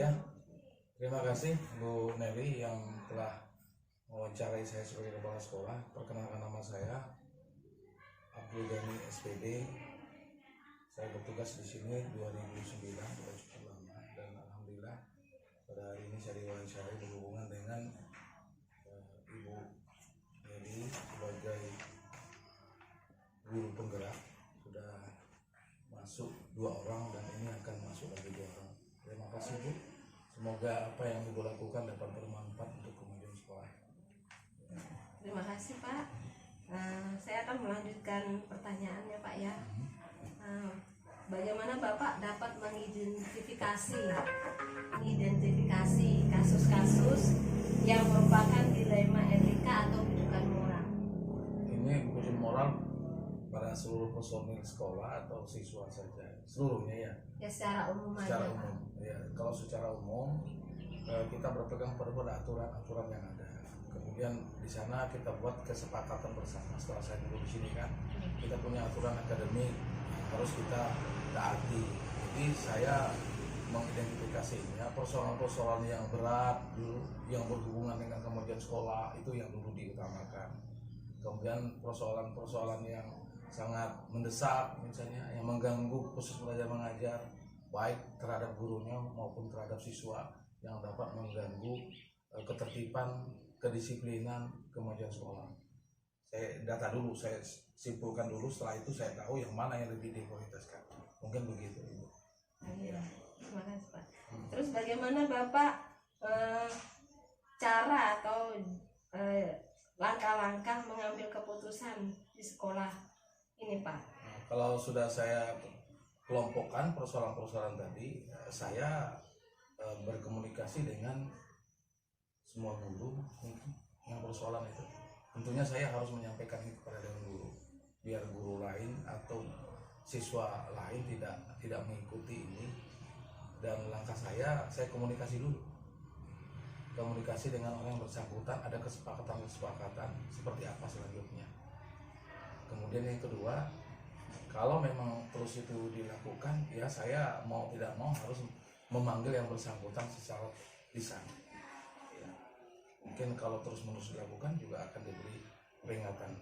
Ya, terima kasih Bu Nelly yang telah mewawancarai saya sebagai kepala sekolah. Perkenalkan, nama saya Abdul Ghani SPD. Saya bertugas di sini 2009, sudah cukup lama, dan alhamdulillah pada hari ini saya diwawancarai berhubungan dengan Ibu Nelly sebagai guru penggerak. Sudah masuk 2 orang dan ini akan masuk lagi 2 orang. Terima kasih Bu. Semoga apa yang Ibu lakukan dapat bermanfaat untuk kemajuan sekolah. Terima kasih Pak. Saya akan melanjutkan pertanyaannya Pak ya. Bagaimana Bapak dapat mengidentifikasi kasus-kasus yang merupakan dilema etika atau bukan moral? Ini bukan moral pada seluruh personil sekolah atau siswa saja, seluruhnya ya? Ya, secara umum Secara aja, umum, ya. Kalau secara umum kita berpegang pada aturan-aturan yang ada. Kemudian di sana kita buat kesepakatan bersama. Setelah saya dulu di sini kan, kita punya aturan akademik harus kita taati. Jadi saya mengidentifikasinya persoalan-persoalan yang berat dulu, yang berhubungan dengan kemajuan sekolah itu yang dulu diutamakan. Kemudian persoalan-persoalan yang sangat mendesak, misalnya yang mengganggu proses belajar mengajar, baik terhadap gurunya maupun terhadap siswa, yang dapat mengganggu ketertiban, kedisiplinan, kemajuan sekolah. Saya data dulu, saya simpulkan dulu, setelah itu saya tahu yang mana yang lebih diprioritaskan. Mungkin begitu Ibu. Iya, terima kasih Pak. Terus bagaimana Bapak cara atau langkah-langkah mengambil keputusan di sekolah ini Pak? Nah, kalau sudah saya kelompokkan persoalan-persoalan tadi, saya berkomunikasi dengan semua guru yang persoalan itu. Tentunya saya harus menyampaikan ini kepada dewan guru, biar guru lain atau siswa lain tidak mengikuti ini. Dan langkah saya komunikasi dulu, komunikasi dengan orang yang bersangkutan, ada kesepakatan seperti apa selanjutnya. Kemudian yang kedua, kalau memang terus itu dilakukan, ya saya mau tidak mau harus memanggil yang bersangkutan secara lisan. Ya. Mungkin kalau terus-menerus dilakukan juga akan diberi peringatan,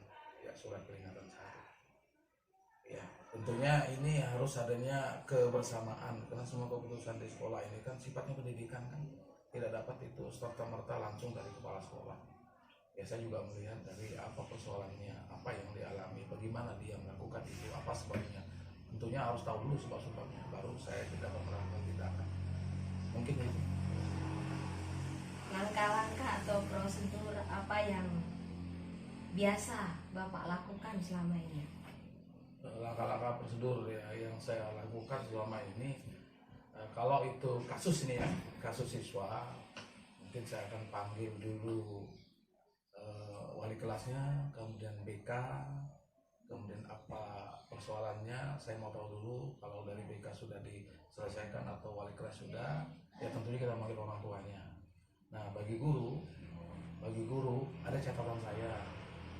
ya, surat peringatan 1. Ya, tentunya ini harus adanya kebersamaan, karena semua keputusan di sekolah ini kan sifatnya pendidikan kan, tidak dapat itu serta-merta langsung dari kepala sekolah. Ya, saya juga melihat dari apa persoalannya, apa yang dialami, bagaimana dia melakukan itu, apa sebabnya. Tentunya harus tahu dulu sebab-sebabnya, baru saya tidak melakukan tindakan. Mungkin itu. Langkah-langkah atau prosedur apa yang biasa Bapak lakukan selama ini? Langkah-langkah prosedur ya yang saya lakukan selama ini, kalau itu kasus ini ya, kasus siswa, mungkin saya akan panggil dulu wali kelasnya, kemudian BK, kemudian apa persoalannya saya mau tahu dulu. Kalau dari BK sudah diselesaikan atau wali kelas sudah, ya tentunya kita manggil orang tuanya. Nah, bagi guru ada catatan saya.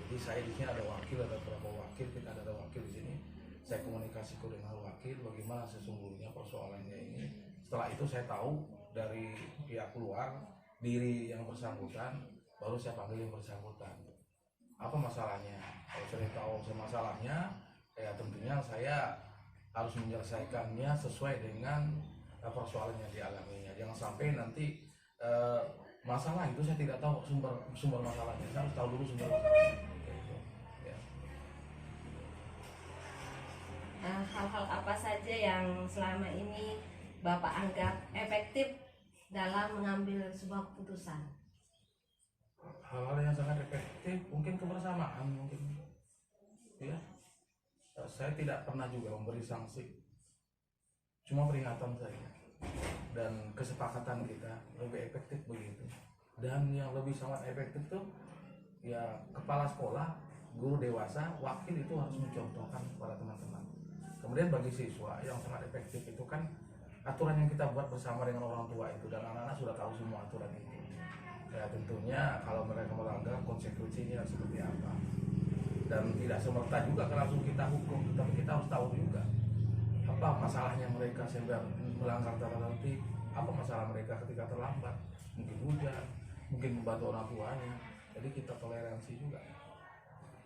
Jadi saya di sini ada wakil, ada beberapa wakil, kita ada wakil di sini. Saya komunikasikan dengan wakil bagaimana sesungguhnya persoalannya ini. Setelah itu saya tahu dari pihak luar diri yang bersangkutan, baru saya panggil yang bersangkutan. Apa masalahnya? Kalau saya tahu masalahnya, ya tentunya saya harus menyelesaikannya sesuai dengan persoalan yang dialaminya. Jangan sampai nanti masalah itu saya tidak tahu sumber masalahnya. Saya harus tahu dulu sumber masalahnya. Ya. Hal-hal apa saja yang selama ini Bapak anggap efektif dalam mengambil sebuah keputusan? Hal-hal yang sangat efektif, mungkin kebersamaan, mungkin ya. Saya tidak pernah juga memberi sanksi, cuma peringatan saja, dan kesepakatan kita lebih efektif begitu. Dan yang lebih sangat efektif tuh ya kepala sekolah, guru dewasa, wakil itu harus mencontohkan kepada teman-teman. Kemudian bagi siswa yang sangat efektif itu kan aturan yang kita buat bersama dengan orang tua itu, dan anak-anak sudah tahu semua aturan itu. Ya tentunya kalau mereka melanggar konsekuensinya seperti apa. Dan tidak semerta juga langsung kita hukum, tetapi kita harus tahu juga apa masalahnya mereka sehingga melanggar tertentu, apa masalah salah mereka ketika terlambat, mungkin hujan, mungkin membantu orang tuanya. Jadi kita toleransi juga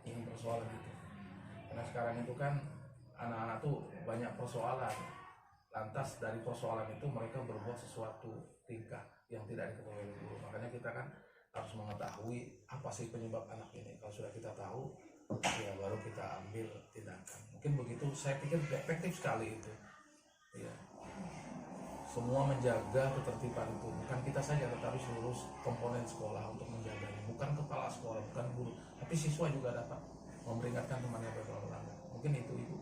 dengan persoalan itu. Karena sekarang itu kan anak-anak tuh banyak persoalan. Lantas dari persoalan itu mereka berbuat sesuatu tingkah yang tidak diketahui oleh guru. Makanya kita kan harus mengetahui apa sih penyebab anak ini. Kalau sudah kita tahu, ya baru kita ambil tindakan. Mungkin begitu. Saya pikir efektif sekali itu. Ya. Semua menjaga ketertiban itu, bukan kita saja tetapi seluruh komponen sekolah untuk menjaganya. Bukan kepala sekolah, bukan guru, tapi siswa juga dapat memperingatkan temannya berolahraga. Mungkin itu Ibu.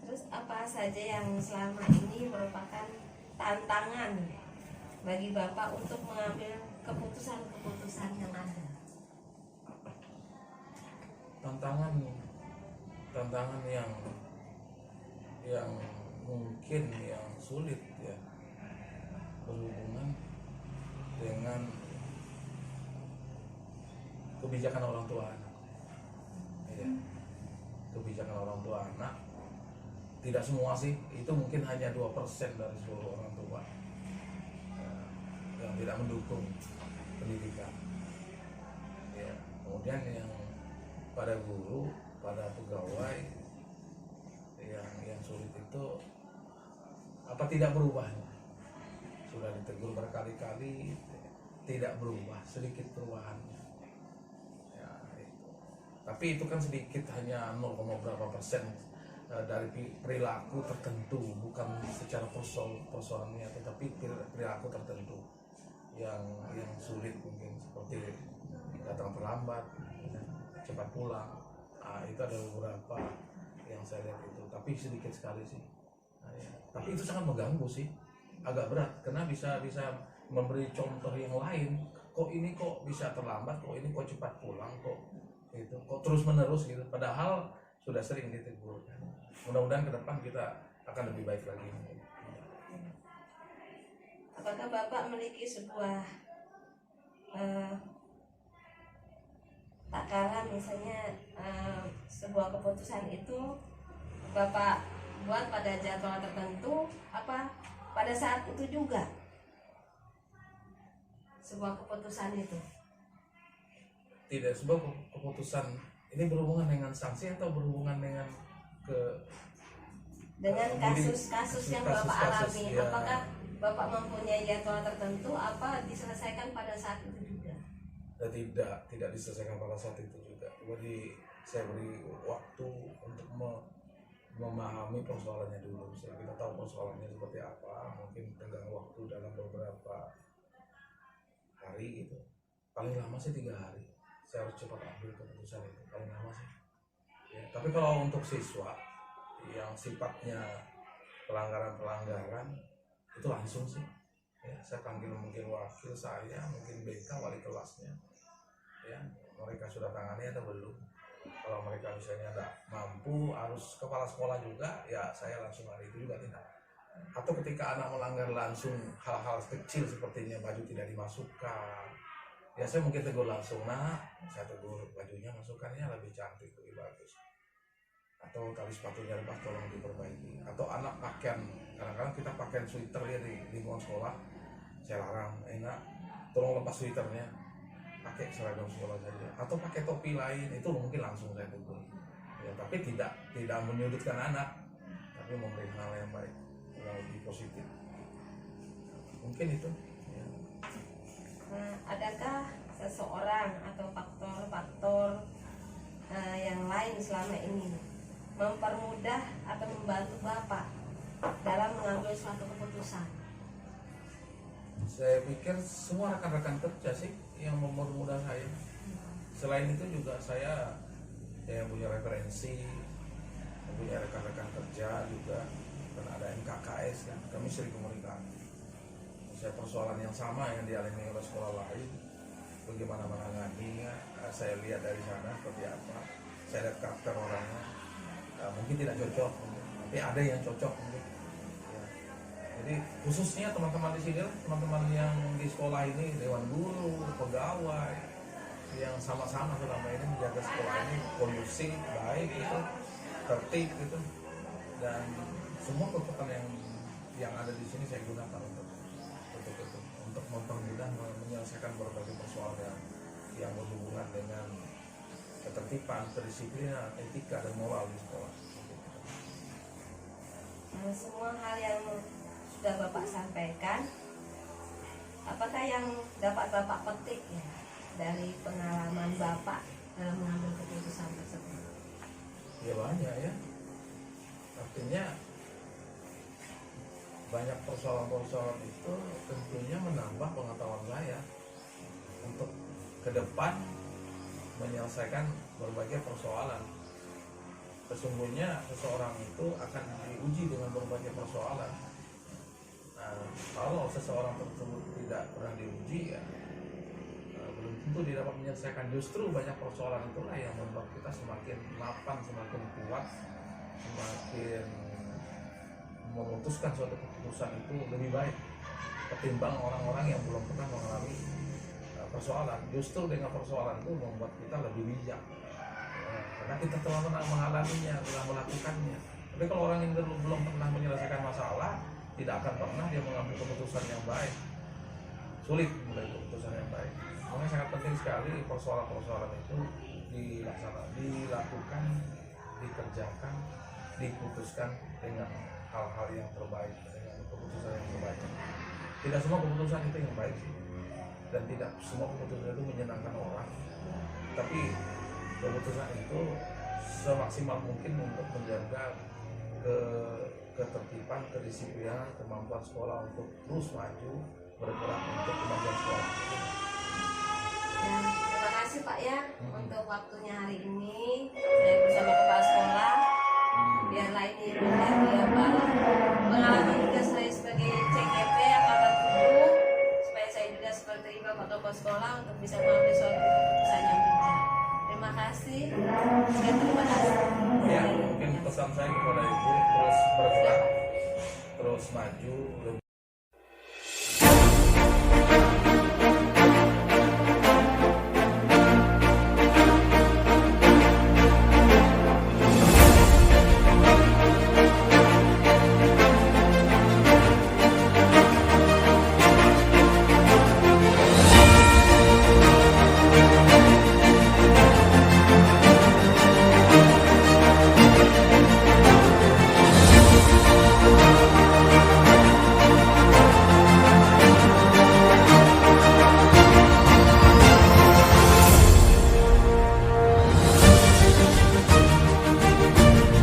Terus apa saja yang selama ini merupakan tantangan bagi Bapak untuk mengambil keputusan-keputusan yang ada? Tantangan yang mungkin yang sulit ya, berhubungan dengan kebijakan orang tua anak. Ya, kebijakan orang tua anak tidak semua sih, itu mungkin hanya 2% dari seluruh orang tua yang tidak mendukung pendidikan. Ya, kemudian yang pada guru, pada pegawai yang sulit itu apa tidak berubahnya. Sudah ditegur berkali-kali, tidak berubah, sedikit perubahannya. Ya, itu. Tapi itu kan sedikit, hanya 0, berapa persen dari perilaku tertentu, bukan secara persoalannya, tetapi perilaku tertentu yang sulit, mungkin seperti datang terlambat, cepat pulang. Nah, itu ada beberapa yang saya lihat itu, tapi sedikit sekali sih. Nah, ya. Tapi itu sangat mengganggu sih, agak berat, karena bisa memberi contoh yang lain. Kok ini kok bisa terlambat, kok ini kok cepat pulang, kok terus menerus gitu. Padahal sudah sering ditegur. Mudah-mudahan ke depan kita akan lebih baik lagi. Apakah Bapak memiliki sebuah takaran, misalnya sebuah keputusan itu Bapak buat pada jadwal tertentu, apa pada saat itu juga sebuah keputusan itu? Tidak, sebuah keputusan ini berhubungan dengan sanksi atau berhubungan dengan kasus-kasus yang Bapak alami, ya. Apakah Bapak mempunyai jadwal tertentu, apa diselesaikan pada saat itu juga? Tidak diselesaikan pada saat itu juga. Jadi saya beri waktu untuk memahami persoalannya dulu. Kita tahu persoalannya seperti apa, mungkin tenggang waktu dalam beberapa hari gitu. Paling lama sih 3 hari. Saya harus cepat ambil keputusan itu, paling lama sih. Ya, tapi kalau untuk siswa yang sifatnya pelanggaran itu langsung sih. Ya, saya panggil mungkin wakil saya, mungkin BK wali kelasnya. Ya, mereka sudah tangani atau belum? Kalau mereka misalnya tidak mampu, harus kepala sekolah juga, ya saya langsung hari itu juga tidak. Atau ketika anak melanggar langsung hal-hal kecil sepertinya baju tidak dimasukkan, ya saya mungkin tegur langsung, saya tegur bajunya masukkannya lebih cantik, lebih bagus. Atau tali sepatunya lepas, tolong diperbaiki. Atau anak pakaian, kadang-kadang kita pakaian sweater ya di lingkungan sekolah, saya larang, enak, tolong lepas sweaternya, pakai seragam sekolah saja. Atau pakai topi lain, itu mungkin langsung saya tegur. Ya, tapi tidak menyudutkan anak, tapi memberi hal yang baik, yang lebih positif. Mungkin itu. Ya. Adakah seseorang atau faktor-faktor yang lain selama ini mempermudah atau membantu Bapak dalam mengambil suatu keputusan? Saya pikir semua rekan-rekan kerja sih yang mempermudah saya. Selain itu juga saya punya referensi, punya rekan-rekan kerja juga, dan ada MKKS kan, kami sering komunikasi. Saya persoalan yang sama yang dialami oleh sekolah lain, bagaimana menanganinya, saya lihat dari sana seperti apa, saya lihat karakter orangnya, mungkin tidak cocok, tapi ada yang cocok mungkin. Ya. Jadi khususnya teman-teman di sini, teman-teman yang di sekolah ini, dewan guru, pegawai, yang sama-sama selama ini menjaga sekolah ini kondusif, baik gitu, tertib gitu, dan semua kekuatan yang ada di sini saya gunakan untuk dengan ketertiban, kedisiplinan, etika dan moral di sekolah. Semua hal yang sudah Bapak sampaikan, apakah yang dapat Bapak petik ya dari pengalaman Bapak dalam mengambil keputusan tersebut? Ya banyak ya, artinya banyak persoalan-persoalan itu tentunya menambah pengetahuan saya untuk ke depan menyelesaikan berbagai persoalan. Sesungguhnya seseorang itu akan diuji dengan berbagai persoalan. Nah, kalau seseorang tersebut tidak pernah diuji, ya belum tentu dia dapat menyelesaikan. Justru banyak persoalan itulah yang membuat kita semakin mapan, semakin kuat, semakin memutuskan suatu keputusan itu lebih baik ketimbang orang-orang yang belum pernah mengalami persoalan. Justru dengan persoalan itu membuat kita lebih bijak, karena kita telah pernah mengalaminya, telah melakukannya. Tapi kalau orang yang belum pernah menyelesaikan masalah, tidak akan pernah dia mengambil keputusan yang baik. Sulit mengambil keputusan yang baik. Makanya sangat penting sekali persoalan-persoalan itu dilakukan, dikerjakan, diputuskan dengan hal-hal yang terbaik, dengan keputusan yang terbaik. Tidak semua keputusan itu yang baik, dan tidak semua keputusan itu menyenangkan orang. Tapi keputusan itu semaksimal mungkin untuk menjaga ketertiban, kedisiplinan, kemampuan sekolah untuk terus maju bergerak untuk kemajuan sekolah. Ya, terima kasih Pak ya untuk waktunya hari ini saya bersama kepala sekolah. Biarlah ini menjadi pengalaman juga saya sebagai CGP angkatan 7, supaya saya juga seperti Bapak kepala sekolah untuk bisa mengambil suatu keputusan yang bijak. Terima kasih. Sekian, terima kasih. Ya, mungkin pesan saya kepada Ibu terus bergerak, terus maju.